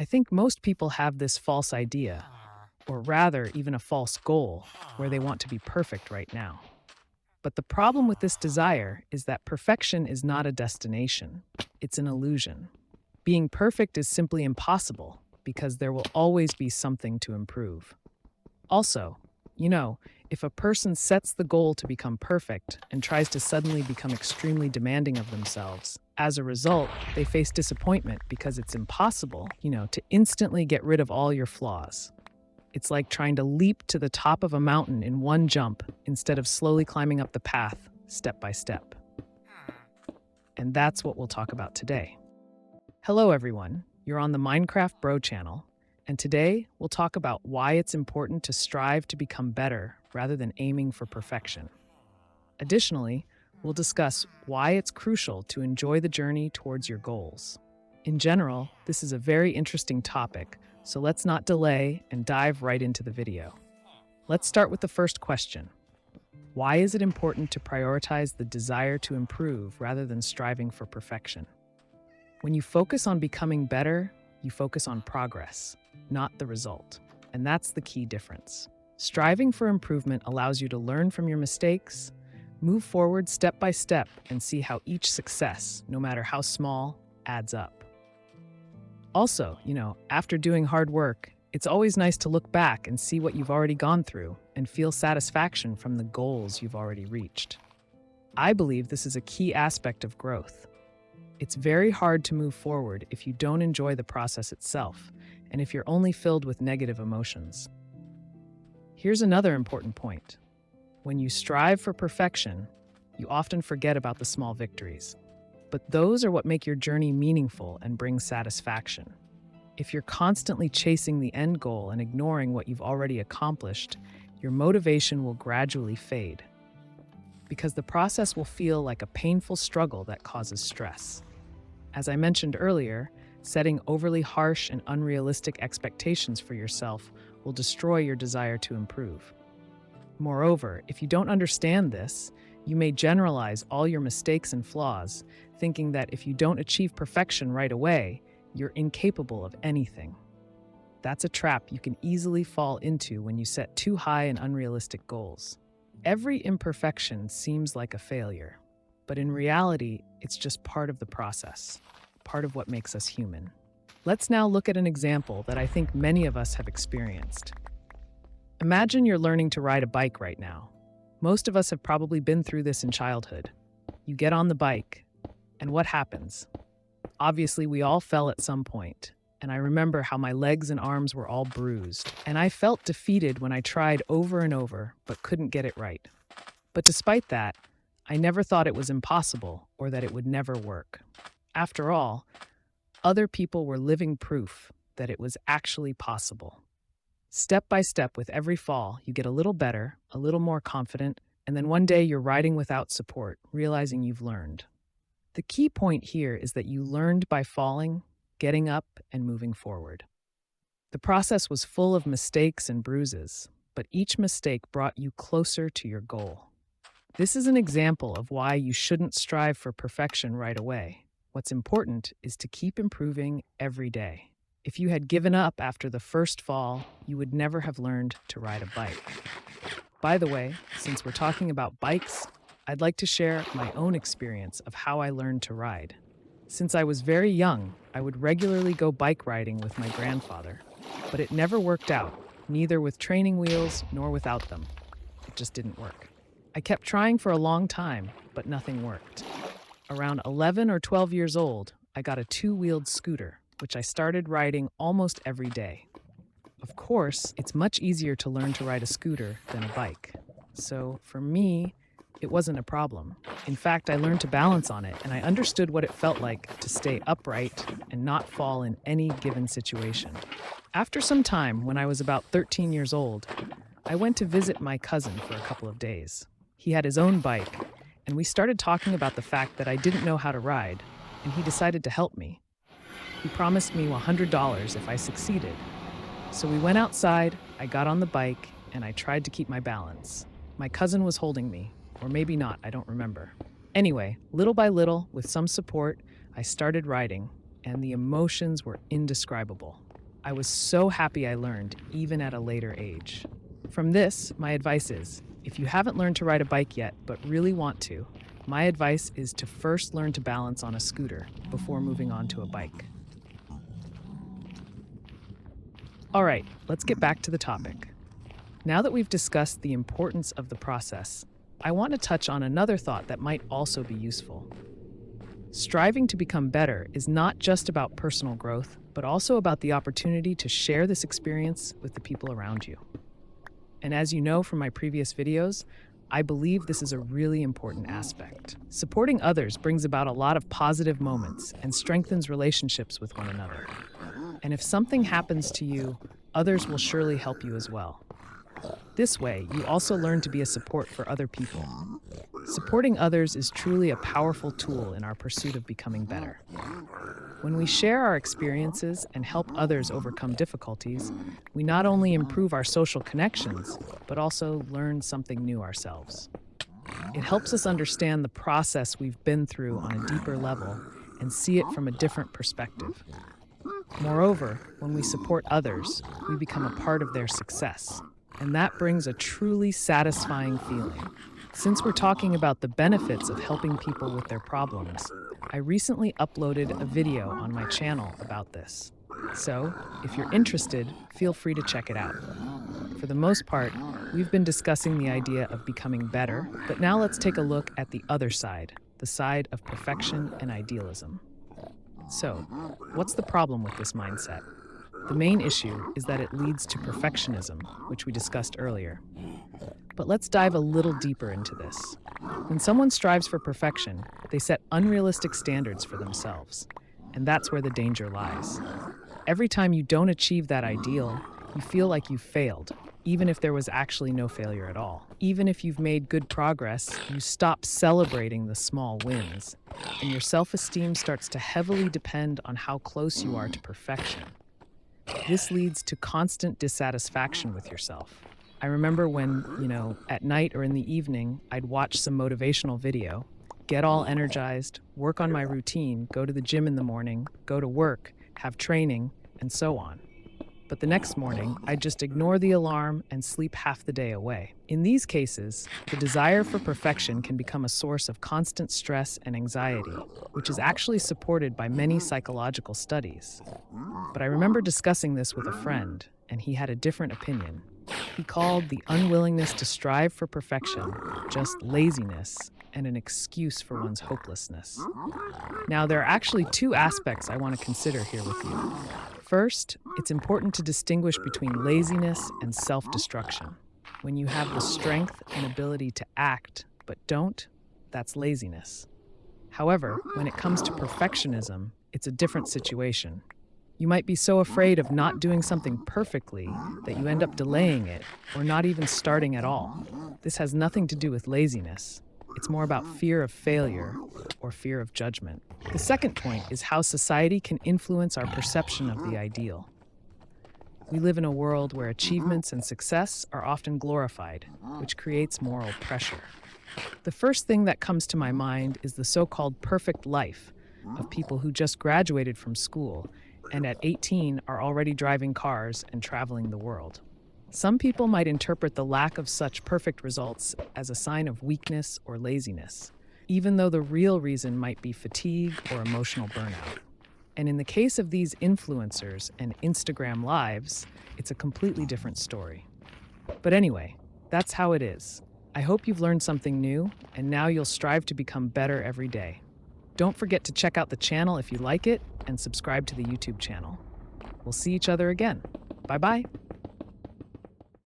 I think most people have this false idea, or rather, even a false goal, where they want to be perfect right now. But the problem with this desire is that perfection is not a destination, it's an illusion. Being perfect is simply impossible because there will always be something to improve. Also, if a person sets the goal to become perfect and tries to suddenly become extremely demanding of themselves, as a result, they face disappointment because it's impossible, to instantly get rid of all your flaws. It's like trying to leap to the top of a mountain in one jump instead of slowly climbing up the path step by step. And that's what we'll talk about today. Hello, everyone. You're on the Minecraft Bro channel, and today we'll talk about why it's important to strive to become better rather than aiming for perfection. Additionally, we'll discuss why it's crucial to enjoy the journey towards your goals. In general, this is a very interesting topic, so let's not delay and dive right into the video. Let's start with the first question. Why is it important to prioritize the desire to improve rather than striving for perfection? When you focus on becoming better, you focus on progress, not the result. And that's the key difference. Striving for improvement allows you to learn from your mistakes, move forward step by step, and see how each success, no matter how small, adds up. Also, after doing hard work, it's always nice to look back and see what you've already gone through and feel satisfaction from the goals you've already reached. I believe this is a key aspect of growth. It's very hard to move forward if you don't enjoy the process itself and if you're only filled with negative emotions. Here's another important point. When you strive for perfection, you often forget about the small victories. But those are what make your journey meaningful and bring satisfaction. If you're constantly chasing the end goal and ignoring what you've already accomplished, your motivation will gradually fade. Because the process will feel like a painful struggle that causes stress. As I mentioned earlier, setting overly harsh and unrealistic expectations for yourself will destroy your desire to improve. Moreover, if you don't understand this, you may generalize all your mistakes and flaws, thinking that if you don't achieve perfection right away, you're incapable of anything. That's a trap you can easily fall into when you set too high and unrealistic goals. Every imperfection seems like a failure, but in reality, it's just part of the process, part of what makes us human. Let's now look at an example that I think many of us have experienced. Imagine you're learning to ride a bike right now. Most of us have probably been through this in childhood. You get on the bike, and what happens? Obviously, we all fell at some point, and I remember how my legs and arms were all bruised, and I felt defeated when I tried over and over, but couldn't get it right. But despite that, I never thought it was impossible or that it would never work. After all, other people were living proof that it was actually possible. Step by step, with every fall, you get a little better, a little more confident, and then one day you're riding without support, realizing you've learned. The key point here is that you learned by falling, getting up, and moving forward. The process was full of mistakes and bruises, but each mistake brought you closer to your goal. This is an example of why you shouldn't strive for perfection right away. What's important is to keep improving every day. If you had given up after the first fall, you would never have learned to ride a bike. By the way, since we're talking about bikes, I'd like to share my own experience of how I learned to ride. Since I was very young, I would regularly go bike riding with my grandfather, but it never worked out, neither with training wheels nor without them. It just didn't work. I kept trying for a long time, but nothing worked. Around 11 or 12 years old, I got a two-wheeled scooter, which I started riding almost every day. Of course, it's much easier to learn to ride a scooter than a bike. So for me, it wasn't a problem. In fact, I learned to balance on it, and I understood what it felt like to stay upright and not fall in any given situation. After some time, when I was about 13 years old, I went to visit my cousin for a couple of days. He had his own bike, and we started talking about the fact that I didn't know how to ride, and he decided to help me. He promised me $100 if I succeeded. So we went outside, I got on the bike, and I tried to keep my balance. My cousin was holding me, or maybe not, I don't remember. Anyway, little by little, with some support, I started riding, and the emotions were indescribable. I was so happy I learned, even at a later age. From this, my advice is, if you haven't learned to ride a bike yet but really want to, my advice is to first learn to balance on a scooter before moving on to a bike. All right, let's get back to the topic. Now that we've discussed the importance of the process, I want to touch on another thought that might also be useful. Striving to become better is not just about personal growth, but also about the opportunity to share this experience with the people around you. And as you know from my previous videos, I believe this is a really important aspect. Supporting others brings about a lot of positive moments and strengthens relationships with one another. And if something happens to you, others will surely help you as well. This way, you also learn to be a support for other people. Supporting others is truly a powerful tool in our pursuit of becoming better. When we share our experiences and help others overcome difficulties, we not only improve our social connections, but also learn something new ourselves. It helps us understand the process we've been through on a deeper level and see it from a different perspective. Moreover, when we support others, we become a part of their success, and that brings a truly satisfying feeling. Since we're talking about the benefits of helping people with their problems, I recently uploaded a video on my channel about this. So, if you're interested, feel free to check it out. For the most part, we've been discussing the idea of becoming better, but now let's take a look at the other side, the side of perfection and idealism. So, what's the problem with this mindset? The main issue is that it leads to perfectionism, which we discussed earlier. But let's dive a little deeper into this. When someone strives for perfection, they set unrealistic standards for themselves, and that's where the danger lies. Every time you don't achieve that ideal, you feel like you've failed, even if there was actually no failure at all. Even if you've made good progress, you stop celebrating the small wins, and your self-esteem starts to heavily depend on how close you are to perfection. This leads to constant dissatisfaction with yourself. I remember when, at night or in the evening, I'd watch some motivational video, get all energized, work on my routine, go to the gym in the morning, go to work, have training, and so on. But the next morning, I'd just ignore the alarm and sleep half the day away. In these cases, the desire for perfection can become a source of constant stress and anxiety, which is actually supported by many psychological studies. But I remember discussing this with a friend, and he had a different opinion. He called the unwillingness to strive for perfection just laziness and an excuse for one's hopelessness. Now, there are actually two aspects I want to consider here with you. First, it's important to distinguish between laziness and self-destruction. When you have the strength and ability to act, but don't, that's laziness. However, when it comes to perfectionism, it's a different situation. You might be so afraid of not doing something perfectly that you end up delaying it or not even starting at all. This has nothing to do with laziness. It's more about fear of failure or fear of judgment. The second point is how society can influence our perception of the ideal. We live in a world where achievements and success are often glorified, which creates moral pressure. The first thing that comes to my mind is the so-called perfect life of people who just graduated from school and at 18 are already driving cars and traveling the world. Some people might interpret the lack of such perfect results as a sign of weakness or laziness, even though the real reason might be fatigue or emotional burnout. And in the case of these influencers and Instagram lives, it's a completely different story. But anyway, that's how it is. I hope you've learned something new, and now you'll strive to become better every day. Don't forget to check out the channel if you like it, and subscribe to the YouTube channel. We'll see each other again. Bye-bye.